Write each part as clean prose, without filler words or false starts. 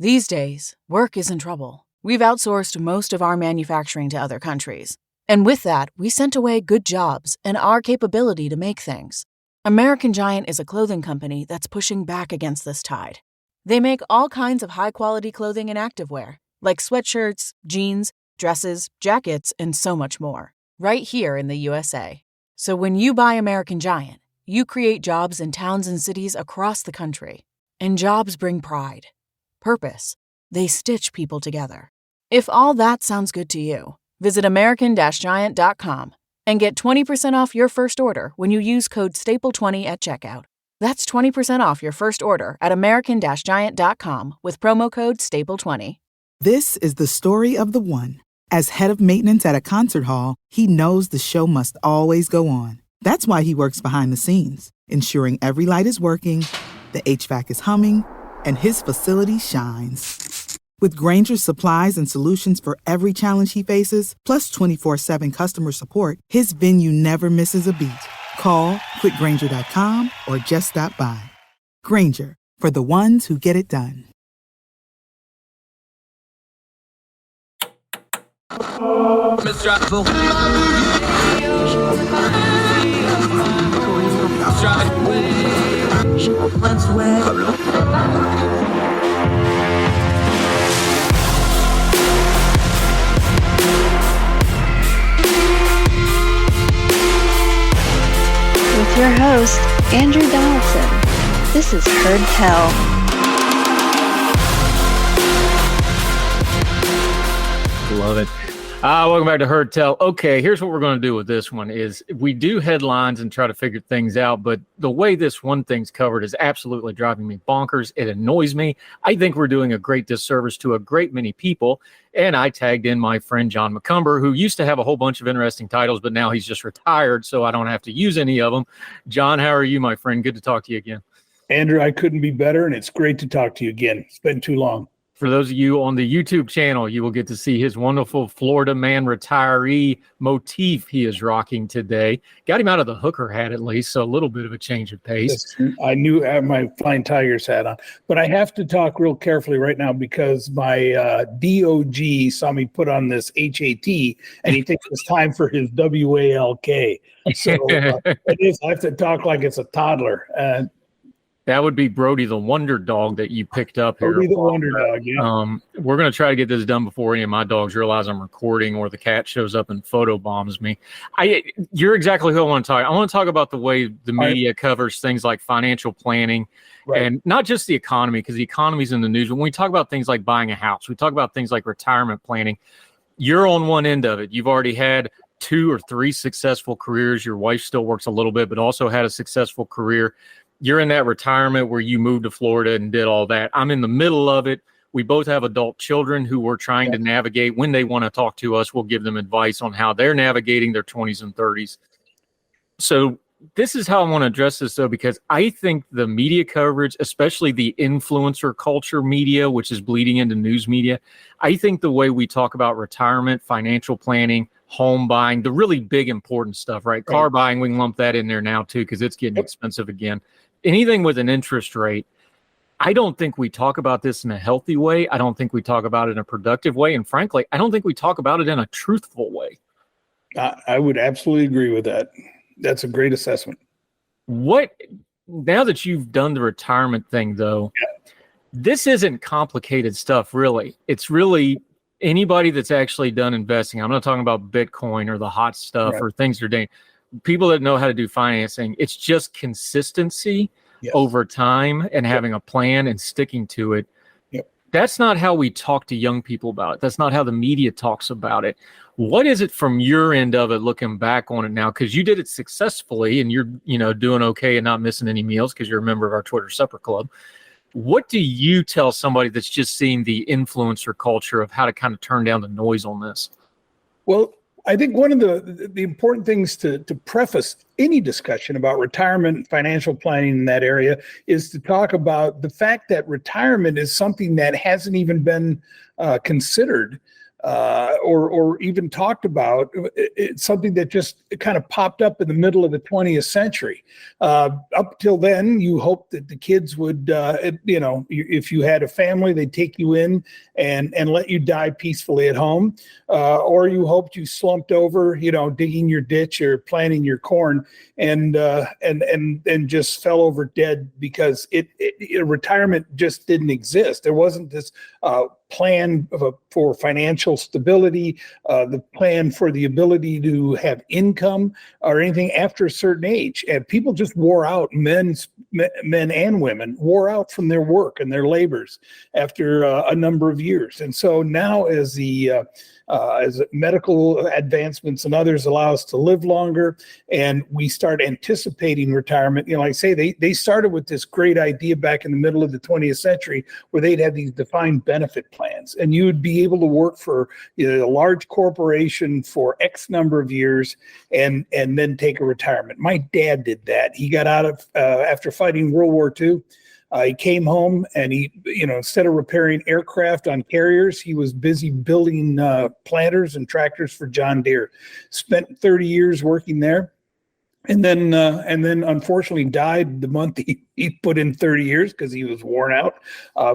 These days, work is in trouble. We've outsourced most of our manufacturing to other countries. And with that, we sent away good jobs and our capability to make things. American Giant is a clothing company that's pushing back against this tide. They make all kinds of high-quality clothing and activewear, like sweatshirts, jeans, dresses, jackets, and so much more, right here in the USA. So when you buy American Giant, you create jobs in towns and cities across the country. And jobs bring pride, purpose. They stitch people together. If all that sounds good to you, visit American-Giant.com and get 20% off your first order when you use code STAPLE20 at checkout. That's 20% off your first order at American-Giant.com with promo code STAPLE20. This is the story of the one. As head of maintenance at a concert hall, he knows the show must always go on. That's why he works behind the scenes, ensuring every light is working, the HVAC is humming, and his facility shines. With Grainger's supplies and solutions for every challenge he faces, plus 24/7 customer support, his venue never misses a beat. Call quickgrainger.com or just stop by. Grainger, for the ones who get it done. With your host, Andrew Donaldson. This is Heard Tell. Love it. Welcome back to Heard Tell. Okay, here's what we're going to do with this one is we do headlines and try to figure things out, but the way this one thing's covered is absolutely driving me bonkers. It annoys me. I think we're doing a great disservice to a great many people, and I tagged in my friend John McCumber, who used to have a whole bunch of interesting titles, but now he's just retired, so I don't have to use any of them. John, how are you, my friend? Good to talk to you again. Andrew, I couldn't be better, and it's great to talk to you again. It's been too long. For those of you on the YouTube channel, you will get to see his wonderful Florida man retiree motif he is rocking today. Got him out of the hooker hat at least, so a little bit of a change of pace. I knew I had my Flying Tigers hat on. But I have to talk real carefully right now because my DOG saw me put on this HAT, and he thinks it's time for his WALK. So I have to talk like it's a toddler. That would be Brody the Wonder Dog that you picked up here. Brody the Wonder Dog, yeah. We're going to try to get this done before any of my dogs realize I'm recording or the cat shows up and photobombs me. You're exactly who I want to talk. I want to talk about the way the media covers things like financial planning and not just the economy, because the economy's in the news. But when we talk about things like buying a house, we talk about things like retirement planning. You're on one end of it. You've already had 2 or 3 successful careers. Your wife still works a little bit, but also had a successful career. You're in that retirement where you moved to Florida and did all that. I'm in the middle of it. We both have adult children who we're trying to navigate. When they want to talk to us, we'll give them advice on how they're navigating their 20s and 30s. So this is how I want to address this, though, because I think the media coverage, especially the influencer culture media, which is bleeding into news media, I think the way we talk about retirement, financial planning, home buying, the really big important stuff, right? Car buying, we can lump that in there now, too, because it's getting expensive again. Anything with an interest rate, I don't think we talk about this in a healthy way. I don't think we talk about it in a productive way. And frankly, I don't think we talk about it in a truthful way. I would absolutely agree with that. That's a great assessment. Now that you've done the retirement thing, though, this isn't complicated stuff, really. It's really anybody that's actually done investing. I'm not talking about Bitcoin or the hot stuff or things they're doing. People that know how to do financing, it's just consistency over time and having a plan and sticking to it. That's not how we talk to young people about it. That's not how the media talks about it. What is it from your end of it, looking back on it now? Because you did it successfully and you're doing okay and not missing any meals because you're a member of our Twitter Supper Club. What do you tell somebody that's just seeing the influencer culture of how to kind of turn down the noise on this? Well, I think one of the important things to preface any discussion about retirement and financial planning in that area is to talk about the fact that retirement is something that hasn't even been considered or even talked about. It's something that just kind of popped up in the middle of the 20th century. Up till then, you hoped that the kids would, if you had a family, they'd take you in and let you die peacefully at home, or you hoped you slumped over, digging your ditch or planting your corn, and just fell over dead because retirement just didn't exist. There wasn't this plan for financial stability, the plan for the ability to have income or anything after a certain age. And people just wore out, men and women wore out from their work and their labors after a number of years. And so now as medical advancements and others allow us to live longer, and we start anticipating retirement, like I say, they started with this great idea back in the middle of the 20th century where they'd have these defined benefit plans, and you would be able to work for a large corporation for X number of years and then take a retirement. My dad did that. He got out of after fighting World War II. He came home and he, instead of repairing aircraft on carriers, he was busy building planters and tractors for John Deere. Spent 30 years working there. And then unfortunately died the month he put in 30 years because he was worn out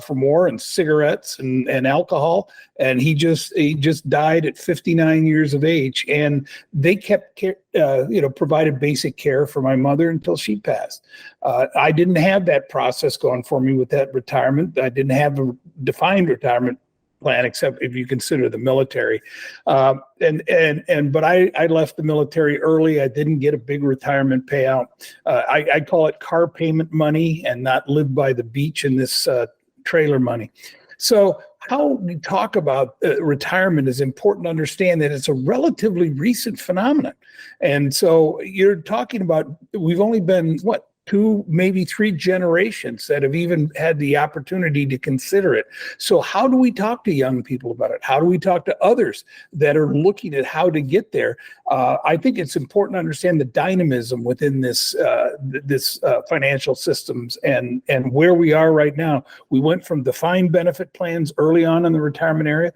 from war and cigarettes and alcohol. And he just died at 59 years of age. And they kept provided basic care for my mother until she passed. I didn't have that process going for me with that retirement. I didn't have a defined retirement plan, except if you consider the military. But I left the military early. I didn't get a big retirement payout. I call it car payment money and not live by the beach in this trailer money. So how we talk about retirement is important to understand that it's a relatively recent phenomenon. And so you're talking about, we've only been, 2, maybe 3 generations that have even had the opportunity to consider it. So how do we talk to young people about it? How do we talk to others that are looking at how to get there? I think it's important to understand the dynamism within this financial systems and where we are right now. We went from defined benefit plans early on in the retirement area.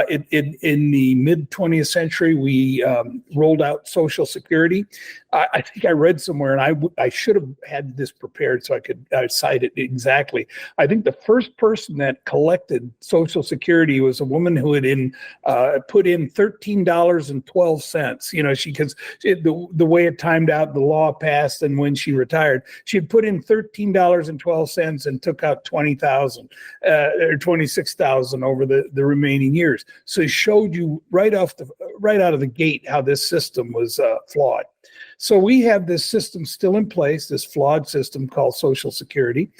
In the mid 20th century, we rolled out Social Security. I think I read somewhere, and I should have had this prepared so I could cite it exactly. I think the first person that collected Social Security was a woman who had put in $13.12. Because the way it timed out, the law passed, and when she retired, she had put in $13.12 and took out $20,000 or $26,000 over the remaining years. So it showed you right out of the gate how this system was flawed. So we have this system still in place, this flawed system called Social Security.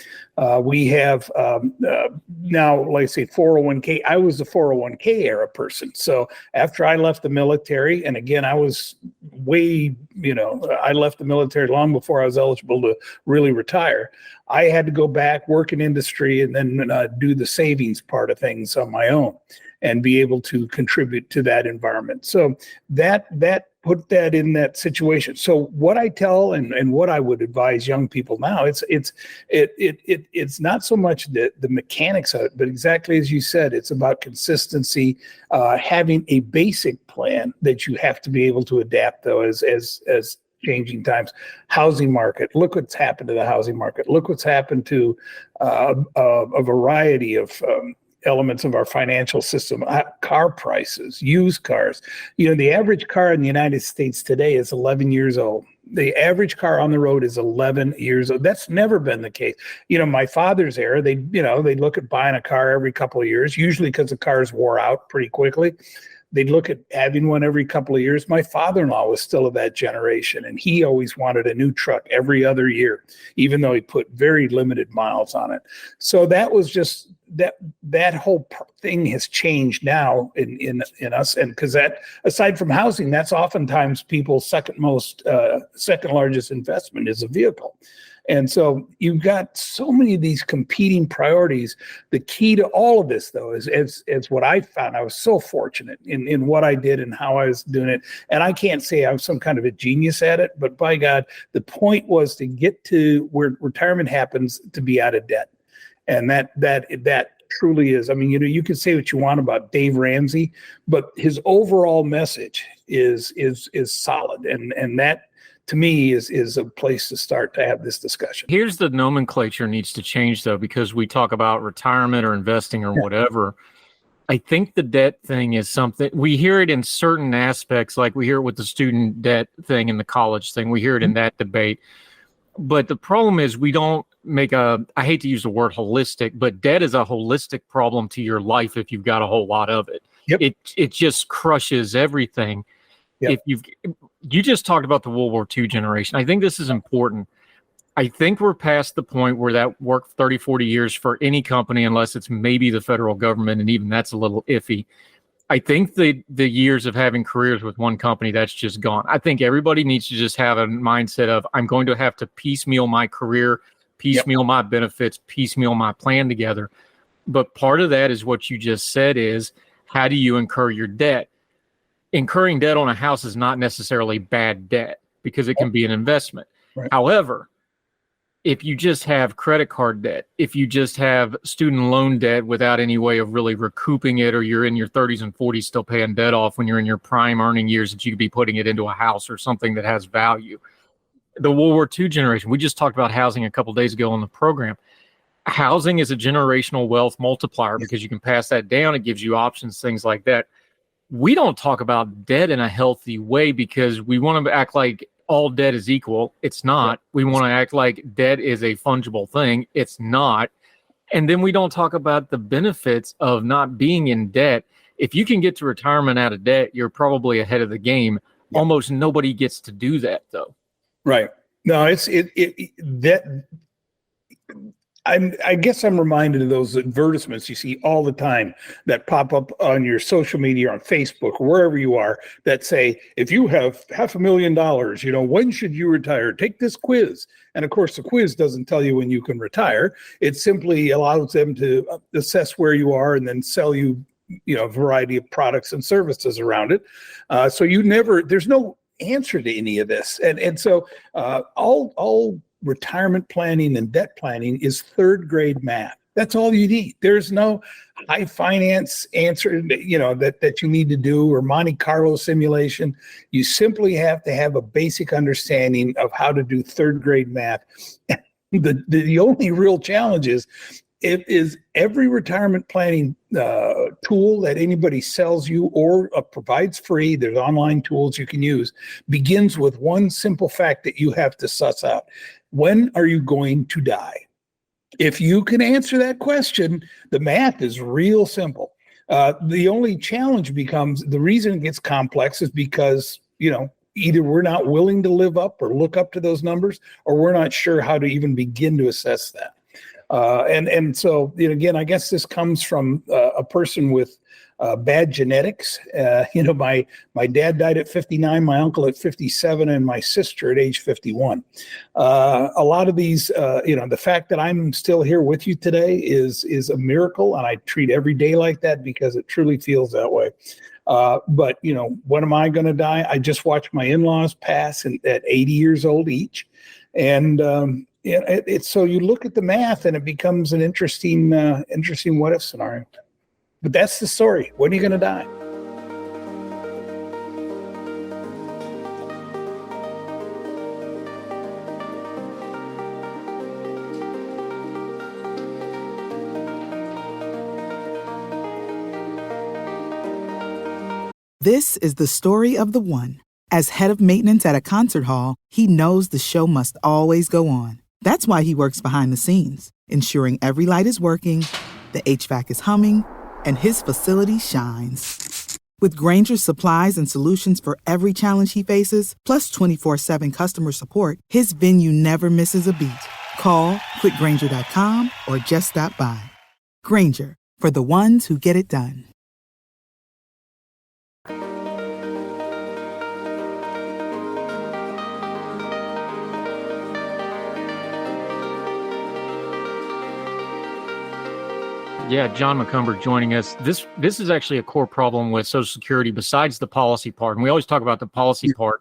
We have now, like I say, 401k. I was a 401k era person. So after I left the military, and again, I was I left the military long before I was eligible to really retire. I had to go back, work in industry, and then do the savings part of things on my own and be able to contribute to that environment. So that put that in that situation. So what I tell and what I would advise young people now, it's not so much the mechanics of it, but exactly as you said, it's about consistency, having a basic plan that you have to be able to adapt though as changing times. Housing market, look what's happened to the housing market. Look what's happened to a variety of elements of our financial system, car prices, used cars. The average car in the United States today is 11 years old. The average car on the road is 11 years old. That's never been the case. My father's era, they look at buying a car every couple of years, usually because the cars wore out pretty quickly. They'd look at having one every couple of years. My father-in-law was still of that generation, and he always wanted a new truck every other year, even though he put very limited miles on it. So that was just that whole thing has changed now in us, and because that, aside from housing, that's oftentimes people's second largest investment is a vehicle. And so you've got so many of these competing priorities. The key to all of this, though, is what I found. I was so fortunate in what I did and how I was doing it. And I can't say I'm some kind of a genius at it, but by God, the point was to get to where retirement happens to be out of debt. And that truly is. I mean, you can say what you want about Dave Ramsey, but his overall message is solid, and that to me is a place to start to have this discussion. Here's the nomenclature needs to change though, because we talk about retirement or investing or whatever. I think the debt thing is something we hear it in certain aspects, like we hear it with the student debt thing and the college thing. We hear it in that debate. But the problem is we don't make I hate to use the word holistic, but debt is a holistic problem to your life if you've got a whole lot of it. Yep. It just crushes everything. Yep. If you just talked about the World War II generation. I think this is important. I think we're past the point where that worked 30, 40 years for any company, unless it's maybe the federal government, and even that's a little iffy. I think the years of having careers with one company, that's just gone. I think everybody needs to just have a mindset of, I'm going to have to piecemeal my career, piecemeal my benefits, piecemeal my plan together. But part of that is what you just said is, how do you incur your debt? Incurring debt on a house is not necessarily bad debt because it can be an investment. Right. However, if you just have credit card debt, if you just have student loan debt without any way of really recouping it, or you're in your 30s and 40s still paying debt off when you're in your prime earning years that you could be putting it into a house or something that has value. The World War II generation, we just talked about housing a couple of days ago on the program. Housing is a generational wealth multiplier because you can pass that down. It gives you options, things like that. We don't talk about debt in a healthy way because we want to act like all debt is equal. It's not. We want to act like debt is a fungible thing. It's not. And then we don't talk about the benefits of not being in debt. If you can get to retirement out of debt, you're probably ahead of the game. Yeah. Almost nobody gets to do that though. Right. No, I guess I'm reminded of those advertisements you see all the time that pop up on your social media, on Facebook, or wherever you are, that say, if you have $500,000, when should you retire? Take this quiz. And of course, the quiz doesn't tell you when you can retire. It simply allows them to assess where you are and then sell you, a variety of products and services around it. So there's no answer to any of this. And so all retirement planning and debt planning is third grade math. That's all you need. There's no high finance answer, that you need to do, or Monte Carlo simulation. You simply have to have a basic understanding of how to do third grade math. The only real challenge is every retirement planning tool that anybody sells you or provides free, there's online tools you can use, begins with one simple fact that you have to suss out. When are you going to die? If you can answer that question, the math is real simple. The only challenge becomes, the reason it gets complex is because, either we're not willing to live up or look up to those numbers, or we're not sure how to even begin to assess that. And so, again, I guess this comes from a person with bad genetics. My dad died at 59, my uncle at 57, and my sister at age 51. A lot of these, the fact that I'm still here with you today is a miracle, and I treat every day like that because it truly feels that way. But when am I going to die? I just watched my in-laws pass at 80 years old each. And it's so you look at the math and it becomes an interesting what if scenario. But that's the story. When are you going to die? This is the story of the one. As head of maintenance at a concert hall, he knows the show must always go on. That's why he works behind the scenes, ensuring every light is working, the HVAC is humming, and his facility shines. With Grainger's supplies and solutions for every challenge he faces, plus 24/7 customer support, his venue never misses a beat. Call quickgrainger.com or just stop by. Grainger, for the ones who get it done. Yeah, John McCumber joining us. This is actually a core problem with Social Security besides the policy part. And we always talk about the policy part.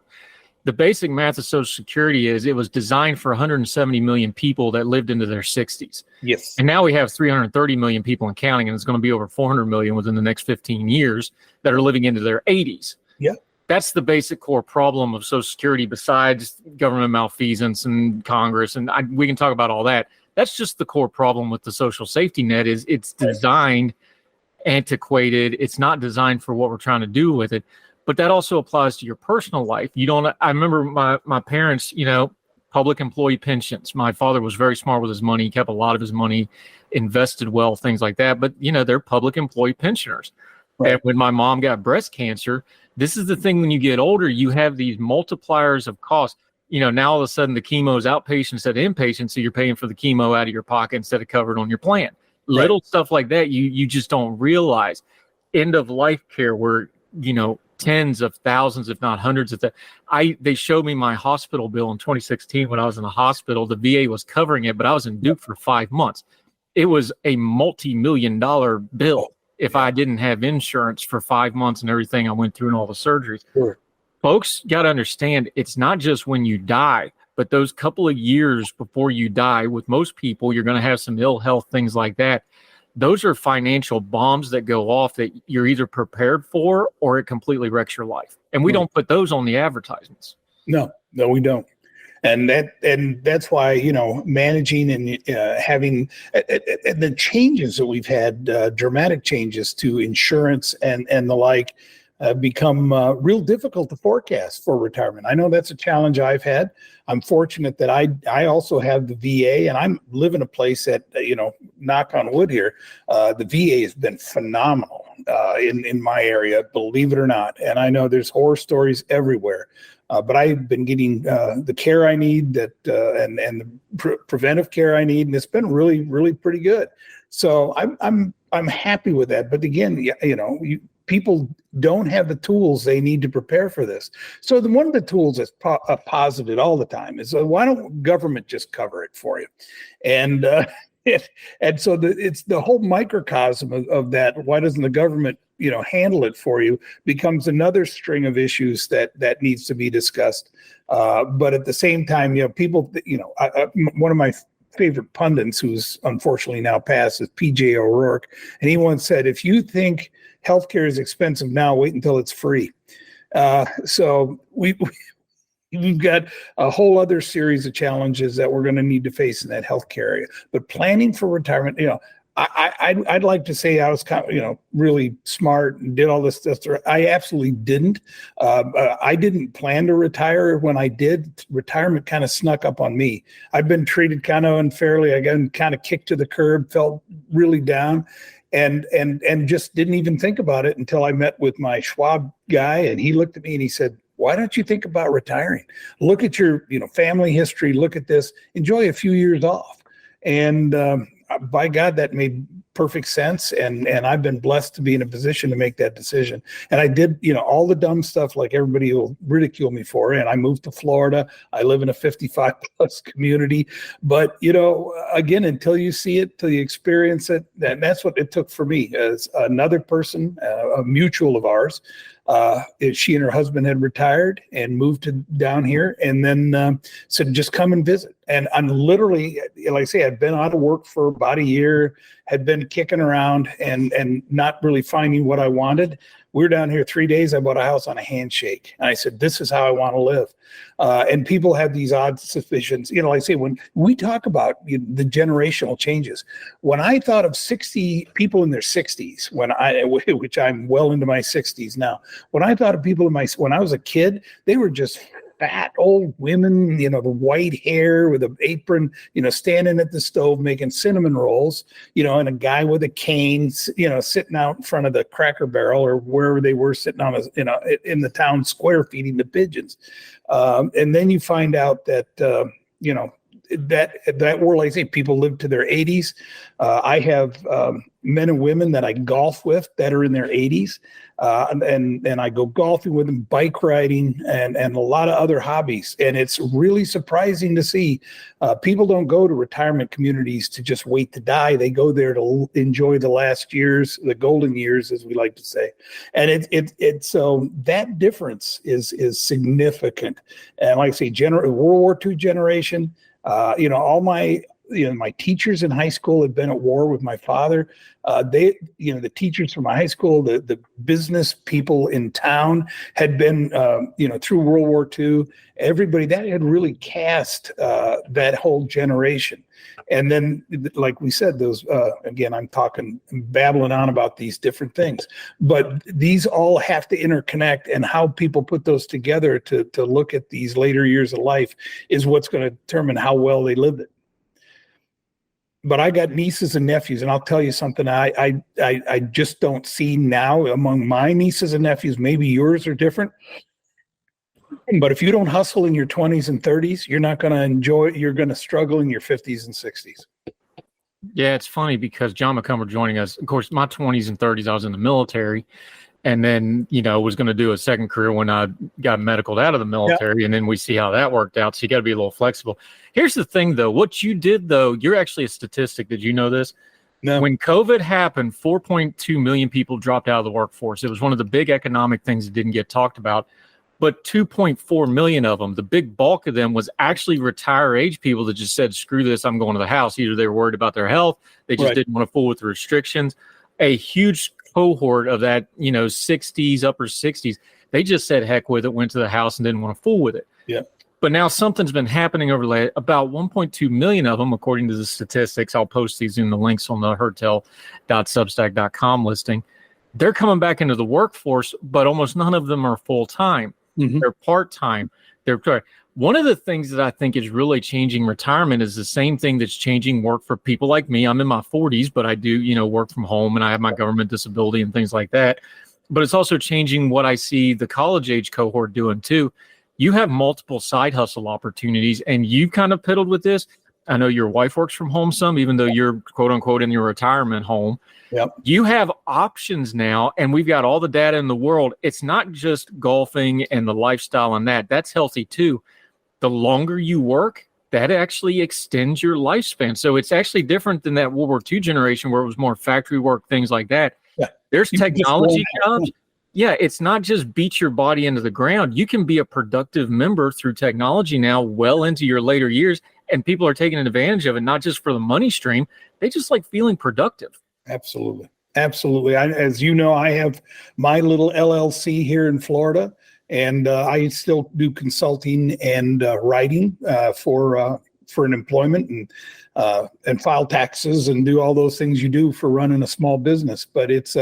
The basic math of Social Security is it was designed for 170 million people that lived into their 60s. Yes. And now we have 330 million people and counting, and it's going to be over 400 million within the next 15 years that are living into their 80s. Yeah. That's the basic core problem of Social Security, besides government malfeasance and Congress. And we can talk about all that. That's just the core problem with the social safety net is it's designed antiquated. It's not designed for what we're trying to do with it. But that also applies to your personal life. I remember my parents, public employee pensions. My father was very smart with his money. He kept a lot of his money, invested well, things like that. But, they're public employee pensioners. Right. And when my mom got breast cancer, this is the thing, when you get older, you have these multipliers of cost. Now all of a sudden the chemo is outpatient instead of inpatient. So you're paying for the chemo out of your pocket instead of covered on your plan. Right. Little stuff like that, you just don't realize. End of life care where, tens of thousands, if not hundreds of they showed me my hospital bill in 2016 when I was in the hospital. The VA was covering it, but I was in Duke for 5 months. It was a multi-million-dollar bill if I didn't have insurance for 5 months and everything I went through and all the surgeries. Sure. Folks got to understand, it's not just when you die, but those couple of years before you die. With most people, you're going to have some ill health, things like that. Those are financial bombs that go off that you're either prepared for or it completely wrecks your life. And we don't put those on the advertisements. No, we don't. And that's why, managing and having the changes that we've had, dramatic changes to insurance and the like, become real difficult to forecast for retirement. I know that's a challenge I've had. I'm fortunate that I also have the VA, and I live in a place that, knock on wood here, the VA has been phenomenal in my area, believe it or not. And I know there's horror stories everywhere. But I've been getting the care I need and the preventive care I need, and it's been really, really pretty good. So I'm happy with that. But again, people don't have the tools they need to prepare for this. So one of the tools that's posited all the time is why don't government just cover it for you? And and so it's the whole microcosm of that. Why doesn't the government handle it for you becomes another string of issues that needs to be discussed. But at the same time, people, one of my favorite pundits, who's unfortunately now passed, is PJ O'Rourke. And he once said, if you think healthcare is expensive now, wait until it's free. So we've got a whole other series of challenges that we're going to need to face in that healthcare area. But planning for retirement, I'd like to say I was kind of, really smart and did all this stuff. I absolutely didn't. I didn't plan to retire. When I did, retirement kind of snuck up on me. I've been treated kind of unfairly. I got kind of kicked to the curb, felt really down, and just didn't even think about it until I met with my Schwab guy, and he looked at me and he said, why don't you think about retiring? Look at your, family history. Look at this. Enjoy a few years off. And by God, that made perfect sense. And I've been blessed to be in a position to make that decision. And I did, all the dumb stuff like everybody will ridicule me for. And I moved to Florida. I live in a 55 plus community. But, again, until you see it, till you experience it, that's what it took for me. As another person, a mutual of ours, she and her husband had retired and moved down here, and then said, just come and visit. And I'm literally, like I say, I'd been out of work for about a year, had been kicking around and not really finding what I wanted. We were down here 3 days. I bought a house on a handshake. And I said, this is how I want to live. And people have these odd suspicions. Like I say, when we talk about the generational changes, when I thought of 60 people in their 60s, which I'm well into my 60s now, when I thought of people when I was a kid, they were just fat old women, the white hair with an apron, standing at the stove making cinnamon rolls, and a guy with a cane, sitting out in front of the Cracker Barrel or wherever they were sitting on in the town square feeding the pigeons. And then you find out that, that world, like I say, people live to their 80s. I have, men and women that I golf with that are in their 80s. And I go golfing with them, bike riding, and a lot of other hobbies. And it's really surprising to see people don't go to retirement communities to just wait to die. They go there to enjoy the last years, the golden years, as we like to say. And it's so that difference is significant. And like I say, World War II generation, all my teachers in high school had been at war with my father. The teachers from my high school, the business people in town had been, through World War II. Everybody that had really cast that whole generation. And then, like we said, those again, I'm babbling on about these different things, but these all have to interconnect, and how people put those together to look at these later years of life is what's going to determine how well they lived it. But I got nieces and nephews, and I'll tell you something I just don't see now among my nieces and nephews. Maybe yours are different. But if you don't hustle in your 20s and 30s, you're not going to enjoy it. You're going to struggle in your 50s and 60s. Yeah, it's funny because John McCumber joining us. Of course, my 20s and 30s, I was in the military. And then, was going to do a second career when I got medicaled out of the military. Yep. And then we see how that worked out. So you got to be a little flexible. Here's the thing, though. What you did, though, you're actually a statistic. Did you know this? No. When COVID happened, 4.2 million people dropped out of the workforce. It was one of the big economic things that didn't get talked about. But 2.4 million of them, the big bulk of them, was actually retire age people that just said, screw this, I'm going to the house. Either they were worried about their health, they just didn't want to fool with the restrictions. A huge cohort of that, 60s, upper 60s, they just said heck with it, went to the house and didn't want to fool with it. Yeah. But now something's been happening over about 1.2 million of them, according to the statistics. I'll post these in the links on the hertel.substack.com listing. They're coming back into the workforce, but almost none of them are full-time. Mm-hmm. They're part-time. One of the things that I think is really changing retirement is the same thing that's changing work for people like me. I'm in my 40s, but I do, work from home, and I have my government disability and things like that. But it's also changing what I see the college age cohort doing too. You have multiple side hustle opportunities, and you kind of piddled with this. I know your wife works from home some, even though you're quote unquote in your retirement home. Yep. You have options now, and we've got all the data in the world. It's not just golfing and the lifestyle and that's healthy too. The longer you work, that actually extends your lifespan. So it's actually different than that World War II generation where it was more factory work, things like that. Yeah. There's technology jobs. Yeah, it's not just beat your body into the ground. You can be a productive member through technology now well into your later years, and people are taking advantage of it, not just for the money stream. They just like feeling productive. Absolutely. Absolutely. As you know, I have my little LLC here in Florida, and I still do consulting and writing for an employment and file taxes and do all those things you do for running a small business. But it's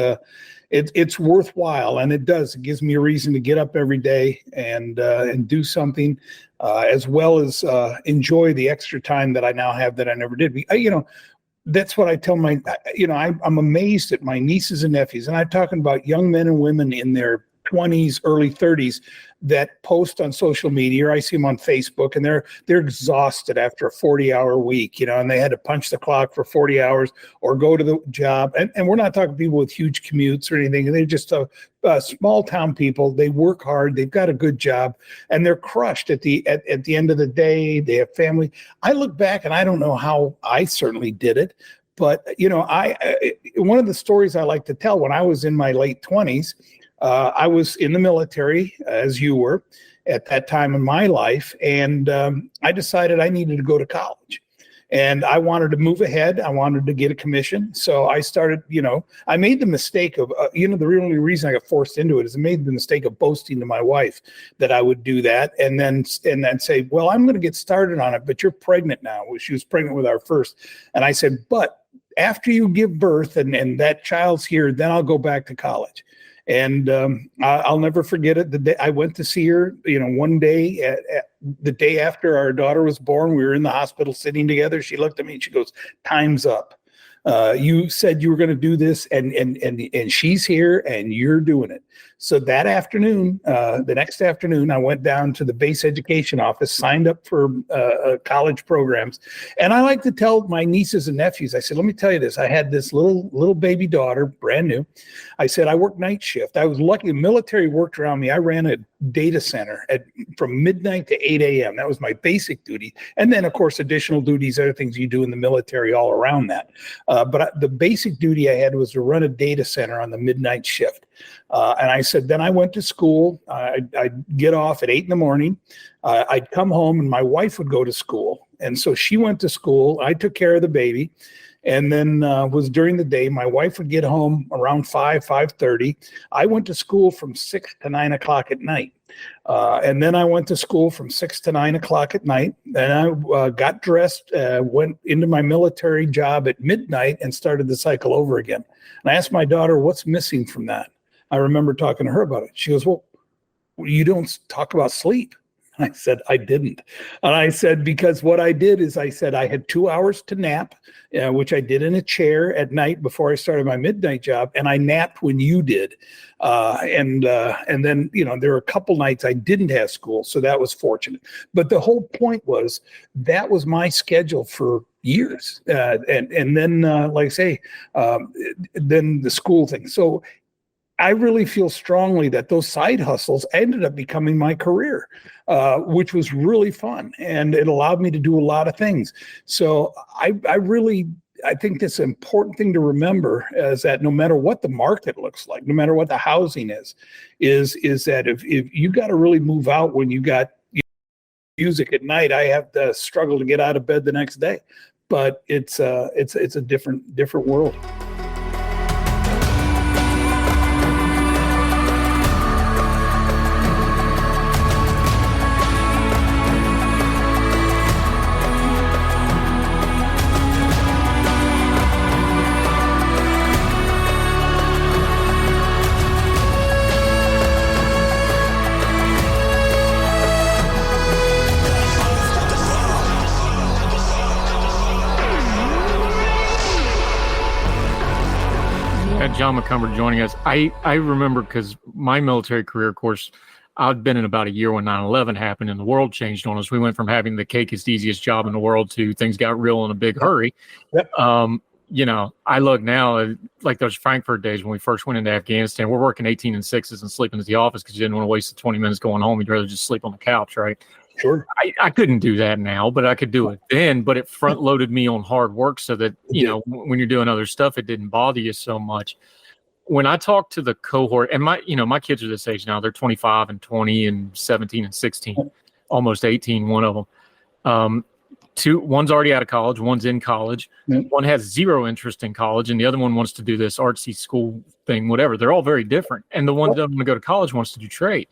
worthwhile, and it gives me a reason to get up every day and do something, as well as enjoy the extra time that I now have that I never did. That's what I tell I'm amazed at my nieces and nephews, and I'm talking about young men and women in their 20s, early 30s that post on social media, or I see them on Facebook, and they're exhausted after a 40-hour week, and they had to punch the clock for 40 hours or go to the job. And we're not talking people with huge commutes or anything. They're just small town people. They work hard. They've got a good job, and they're crushed at the end of the day. They have family. I look back, and I don't know how I certainly did it, but one of the stories I like to tell, when I was in my late 20s, I was in the military, as you were, at that time in my life, and I decided I needed to go to college. And I wanted to move ahead. I wanted to get a commission. So I started, I made the mistake of, the only reason I got forced into it is I made the mistake of boasting to my wife that I would do that, and then say, well, I'm going to get started on it, but you're pregnant now. She was pregnant with our first. And I said, but after you give birth and that child's here, then I'll go back to college. And I'll never forget it. The day I went to see her, one day, the day after our daughter was born, we were in the hospital sitting together. She looked at me and she goes, "Time's up." You said you were going to do this, and she's here, and you're doing it. So that afternoon, the next afternoon, I went down to the base education office, signed up for college programs. And I like to tell my nieces and nephews, I said, let me tell you this. I had this little baby daughter, brand new. I said, I worked night shift. I was lucky. The military worked around me. I ran a data center from midnight to 8 a.m. That was my basic duty. And then, of course, additional duties, other things you do in the military all around that. But the basic duty I had was to run a data center on the midnight shift. And I said, then I went to school. I'd get off at 8 a.m. I'd come home and my wife would go to school. And so she went to school. I took care of the baby. And then was during the day, my wife would get home around 5:30. I went to school from 6 to 9 o'clock at night. And then I went to school from 6 to 9 o'clock at night. Then I got dressed, went into my military job at midnight and started the cycle over again. And I asked my daughter, what's missing from that? I remember talking to her about it. She goes, well, you don't talk about sleep. I said, I didn't. And I said, because what I did is I said I had 2 hours to nap, which I did in a chair at night before I started my midnight job. And I napped when you did. And then, there were a couple nights I didn't have school. So that was fortunate. But the whole point was that was my schedule for years. And then, like I say, then the school thing. So I really feel strongly that those side hustles ended up becoming my career, which was really fun. And it allowed me to do a lot of things. So I think this important thing to remember is that no matter what the market looks like, no matter what the housing is that if you got to really move out when you got music at night, I have to struggle to get out of bed the next day. But it's a different world. John McCumber joining us. I remember because my military career, of course, I'd been in about a year when 9/11 happened and the world changed on us. We went from having the cake is the easiest job in the world to things got real in a big hurry. Yep. I look now like those Frankfurt days when we first went into Afghanistan. We're working 18 and 6s and sleeping at the office because you didn't want to waste the 20 minutes going home. You'd rather just sleep on the couch, right? Sure. I couldn't do that now, but I could do it then. But it front loaded me on hard work so that, when you're doing other stuff, it didn't bother you so much. When I talk to the cohort, and my kids are this age now, they're 25 and 20 and 17 and 16, almost 18, one of them. One's already out of college, one's in college. Mm-hmm. One has zero interest in college, and the other one wants to do this artsy school thing, whatever. They're all very different. And the one that doesn't want to go to college wants to do trade.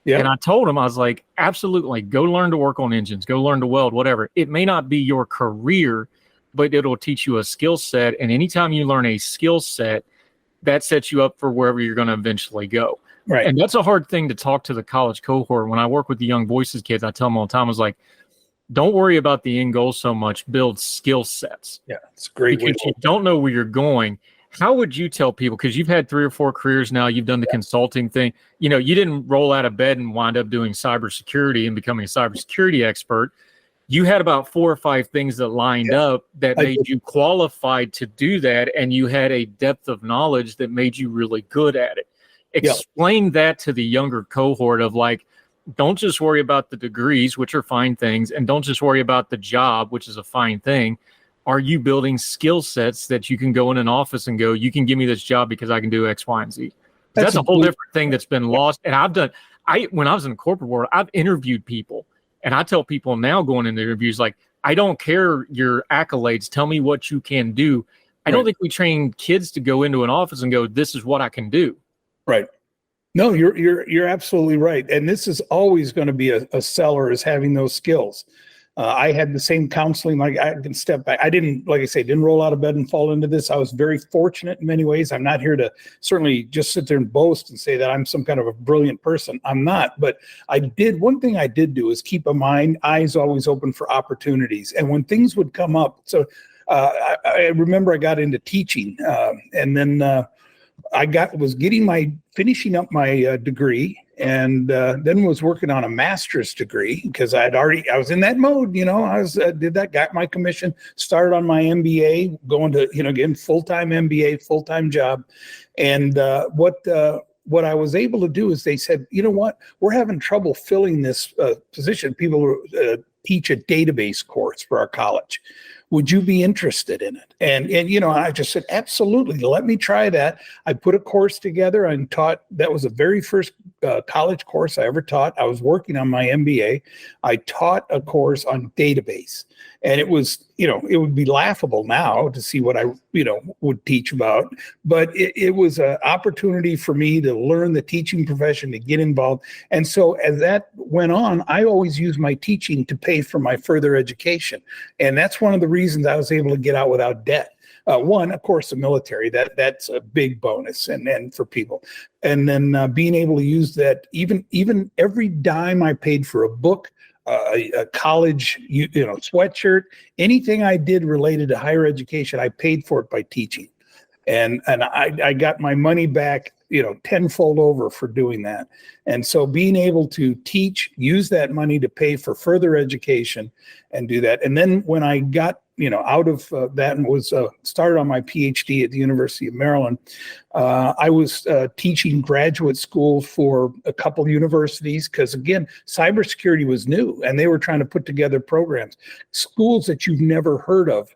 Yeah. And I told him, I was like, absolutely, go learn to work on engines, go learn to weld, whatever. It may not be your career, but it'll teach you a skill set. And anytime you learn a skill set, that sets you up for wherever you're going to eventually go. Right. And that's a hard thing to talk to the college cohort. When I work with the Young Voices kids, I tell them all the time, I was like, don't worry about the end goal so much, build skill sets. Yeah, it's a great. Because you don't know where you're going. How would you tell people, because you've had 3 or 4 careers now, you've done the consulting thing, you didn't roll out of bed and wind up doing cybersecurity and becoming a cybersecurity expert. You had about 4 or 5 things that lined up that made you qualified to do that, and you had a depth of knowledge that made you really good at it. Explain that to the younger cohort of like, don't just worry about the degrees, which are fine things, and don't just worry about the job, which is a fine thing. Are you building skill sets that you can go in an office and go, you can give me this job because I can do X, Y, and Z? That's a whole different thing that's been lost. And when I was in the corporate world, I've interviewed people. And I tell people now going into interviews, like, I don't care your accolades. Tell me what you can do. I don't think we train kids to go into an office and go, this is what I can do. Right. No, you're absolutely right. And this is always going to be a seller, is having those skills. I had the same counseling. Like, I can step back. I didn't, like I say, didn't roll out of bed and fall into this. I was very fortunate in many ways. I'm not here to certainly just sit there and boast and say that I'm some kind of a brilliant person. I'm not. But one thing I did do is keep eyes always open for opportunities. And when things would come up, so I remember I got into teaching, and then was finishing up my degree, and then was working on a master's degree because I was in that mode, got my commission, started on my MBA, going to, again, full-time MBA, full-time job. And what I was able to do is they said, you know what, we're having trouble filling this position. People teach a database course for our college. Would you be interested in it? And I just said, absolutely, let me try that. I put a course together and taught. That was the very first college course I ever taught. I was working on my MBA. I taught a course on database. And it was, it would be laughable now to see what I, would teach about. But it was an opportunity for me to learn the teaching profession, to get involved. And so as that went on, I always used my teaching to pay for my further education. And that's one of the reasons I was able to get out without debt. One, of course, the military, that's a big bonus and for people. And then being able to use that, even every dime I paid for a book, a college, sweatshirt, anything I did related to higher education, I paid for it by teaching. And I got my money back, tenfold over for doing that. And so being able to teach, use that money to pay for further education and do that. And then when I got, out of that and was started on my PhD at the University of Maryland, I was teaching graduate school for a couple universities because, again, cybersecurity was new and they were trying to put together programs, schools that you've never heard of.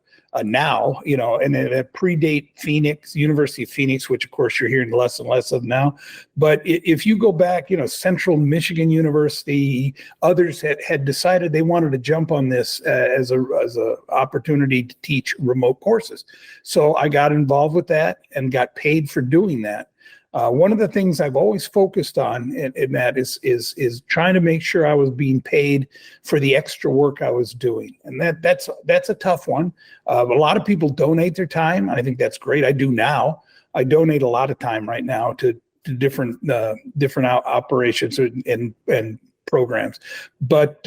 Now, and that predate Phoenix, University of Phoenix, which of course you're hearing less and less of now. But if you go back, Central Michigan University, others had decided they wanted to jump on this as a opportunity to teach remote courses. So I got involved with that and got paid for doing that. One of the things I've always focused on in that is trying to make sure I was being paid for the extra work I was doing. And that's a tough one. A lot of people donate their time. I think that's great. I do now. I donate a lot of time right now to different operations and programs. But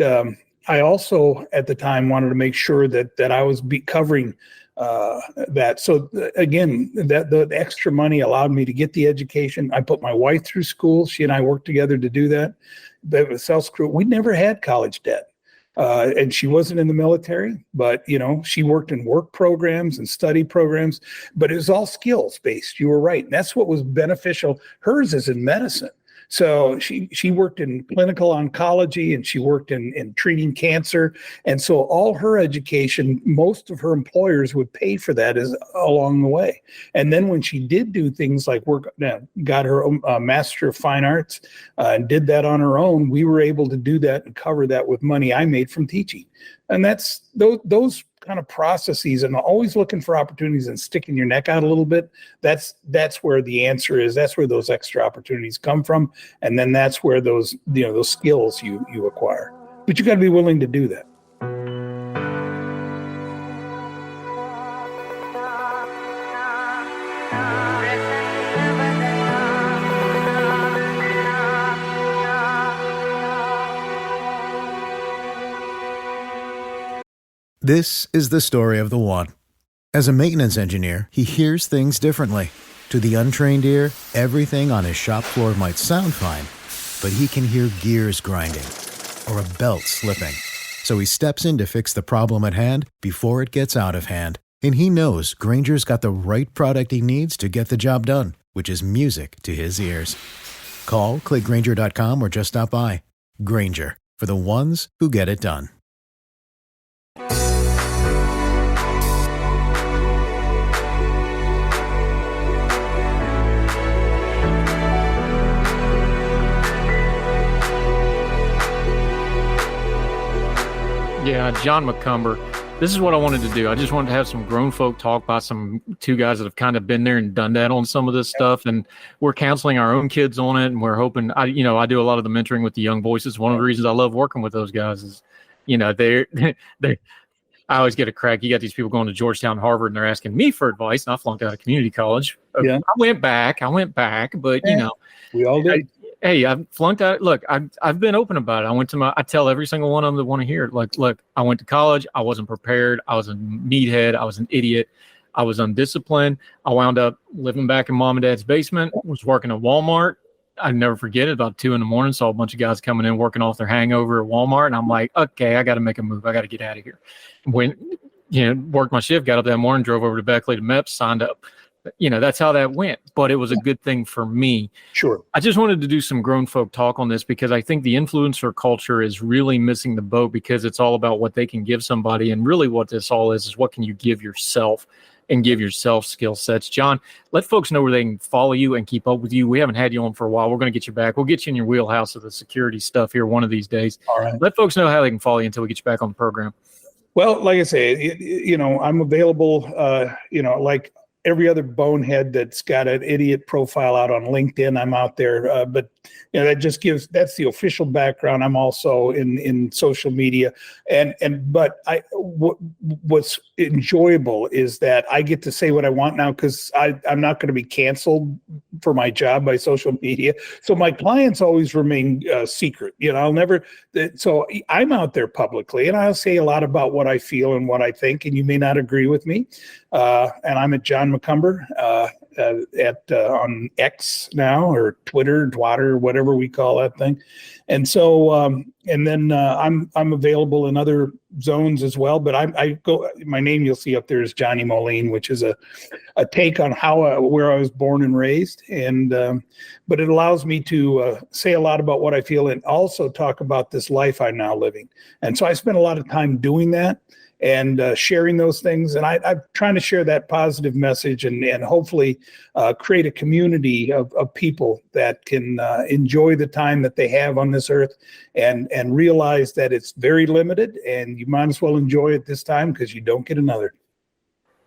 I also at the time wanted to make sure that I was covering that. So again, that the extra money allowed me to get the education. I put my wife through school. She and I worked together to do that. But with South Crew, we never had college debt. And she wasn't in the military, but she worked in work programs and study programs, but it was all skills based. You were right. And that's what was beneficial. Hers is in medicine. So she worked in clinical oncology and she worked in treating cancer. And so all her education, most of her employers would pay for that along the way. And then when she did do things like got her own, Master of Fine Arts and did that on her own, we were able to do that and cover that with money I made from teaching. And that's those kind of processes, and always looking for opportunities and sticking your neck out a little bit. That's where the answer is. That's where those extra opportunities come from. And then that's where those skills you acquire. But you got to be willing to do that. This is the story of the one. As a maintenance engineer, he hears things differently. To the untrained ear, everything on his shop floor might sound fine, but he can hear gears grinding or a belt slipping. So he steps in to fix the problem at hand before it gets out of hand. And he knows Grainger's got the right product he needs to get the job done, which is music to his ears. Call, click Grainger.com, or just stop by. Grainger, for the ones who get it done. Yeah, John McCumber. This is what I wanted to do. I just wanted to have some grown folk talk by some two guys that have kind of been there and done that on some of this stuff. And we're counseling our own kids on it. And we're hoping, I do a lot of the mentoring with the young voices. One of the reasons I love working with those guys is, I always get a crack. You got these people going to Georgetown, Harvard, and they're asking me for advice. And I flunked out of community college. Yeah. I went back, but we all did. hey, I've flunked out. Look, I've been open about it. I tell every single one of them that want to hear it. Like, look, I went to college. I wasn't prepared. I was a meathead. I was an idiot. I was undisciplined. I wound up living back in mom and dad's basement, was working at Walmart. I never forget it. About 2 a.m, saw a bunch of guys coming in, working off their hangover at Walmart. And I'm like, okay, I got to make a move. I got to get out of here. Worked my shift, got up that morning, drove over to Beckley to MEPS, signed up. That's how that went. But it was a good thing for me. Sure. I just wanted to do some grown folk talk on this because I think the influencer culture is really missing the boat because it's all about what they can give somebody. And really what this all is what can you give yourself and give yourself skill sets. John, let folks know where they can follow you and keep up with you. We haven't had you on for a while. We're going to get you back. We'll get you in your wheelhouse of the security stuff here one of these days. All right. Let folks know how they can follow you until we get you back on the program. Well, like I say, I'm available, like every other bonehead that's got an idiot profile out on LinkedIn. I'm out there, but that's the official background. I'm also in social media, but what's enjoyable is that I get to say what I want now because I'm not going to be canceled for my job by social media. So my clients always remain secret. I'll never. So I'm out there publicly, and I'll say a lot about what I feel and what I think, and you may not agree with me. And I'm at John McCumber on X now, or Twitter, whatever we call that thing. And so, I'm available in other zones as well. But I go. My name you'll see up there is Johnny Moline, which is a take on where I was born and raised. And but it allows me to say a lot about what I feel and also talk about this life I'm now living. And so I spend a lot of time doing that and sharing those things. And I'm trying to share that positive message and hopefully create a community of people that can enjoy the time that they have on this earth and realize that it's very limited and you might as well enjoy it this time because you don't get another.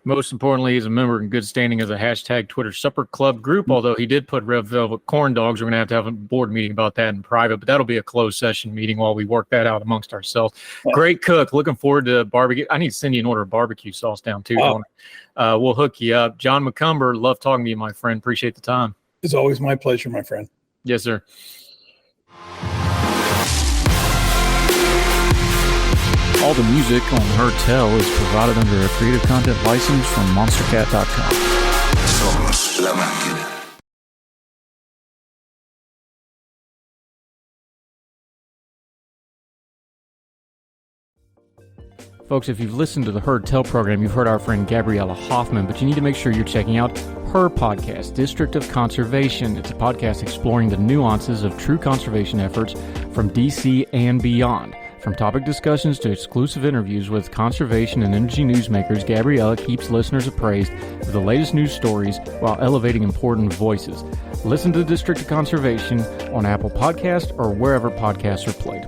Most importantly, he's a member in good standing as a hashtag Twitter Supper Club group, although he did put Red Velvet corn dogs. We're going to have a board meeting about that in private, but that'll be a closed session meeting while we work that out amongst ourselves. Yeah. Great cook. Looking forward to barbecue. I need to send you an order of barbecue sauce down too. Oh. We'll hook you up. John McCumber, love talking to you, my friend. Appreciate the time. It's always my pleasure, my friend. Yes, sir. All the music on Heard Tell is provided under a Creative Content license from monstercat.com. Somos la máquina. Folks, if you've listened to the Heard Tell program, you've heard our friend Gabriella Hoffman, but you need to make sure you're checking out her podcast, District of Conservation. It's a podcast exploring the nuances of true conservation efforts from D.C. and beyond. From topic discussions to exclusive interviews with conservation and energy newsmakers, Gabriella keeps listeners appraised of the latest news stories while elevating important voices. Listen to District of Conservation on Apple Podcasts or wherever podcasts are played.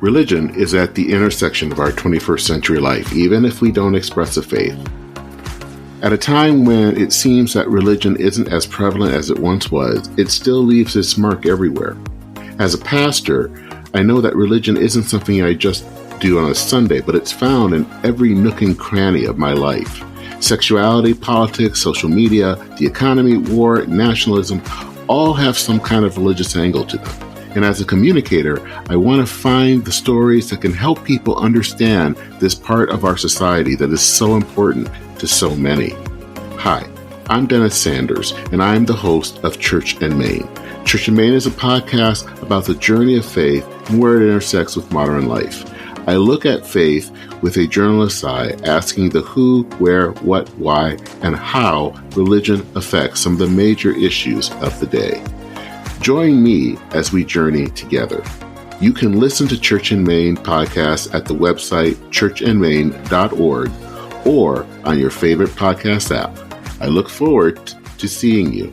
Religion is at the intersection of our 21st century life, even if we don't express a faith. At a time when it seems that religion isn't as prevalent as it once was, it still leaves its mark everywhere. As a pastor, I know that religion isn't something I just do on a Sunday, but it's found in every nook and cranny of my life. Sexuality, politics, social media, the economy, war, nationalism, all have some kind of religious angle to them. And as a communicator, I want to find the stories that can help people understand this part of our society that is so important to so many. Hi, I'm Dennis Sanders, and I'm the host of Church and Main. Church and Main is a podcast about the journey of faith and where it intersects with modern life. I look at faith with a journalist's eye, asking the who, where, what, why, and how religion affects some of the major issues of the day. Join me as we journey together. You can listen to Church and Main podcasts at the website churchandmain.org or on your favorite podcast app. I look forward to seeing you.